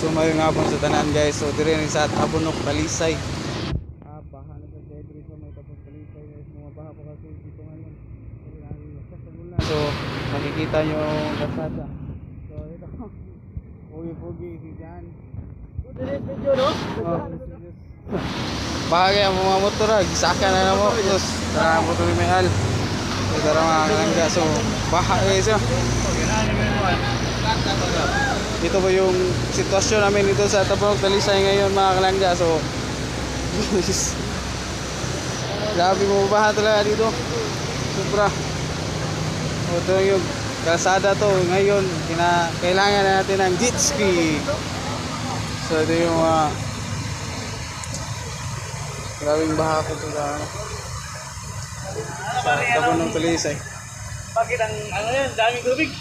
So mayong hapon sa tanan guys. So dire ni sa Tabunok Talisay. Baha na sa dire sa may Tabunok Talisay guys. Mga baha pa kasi dito ngayon. So makikita nyo yung kasada. So ito. Pugi-pugi si Jan. Video no? Bahagi ang mga motor gisaka na mo. Tapos tara motor ni Mehal. So tara mga kalangga. So baha guys. Ito po yung sitwasyon namin dito sa Tabunok Talisay ngayon mga kalangga. So grabe mo baha talaga dito. Sobra. Ito yung kalsada to ngayon. Kailangan natin ng jet ski. So ito yung grabing baha ko ito sa Tabunok Talisay. Bakit ang ano yan? Daming tubig.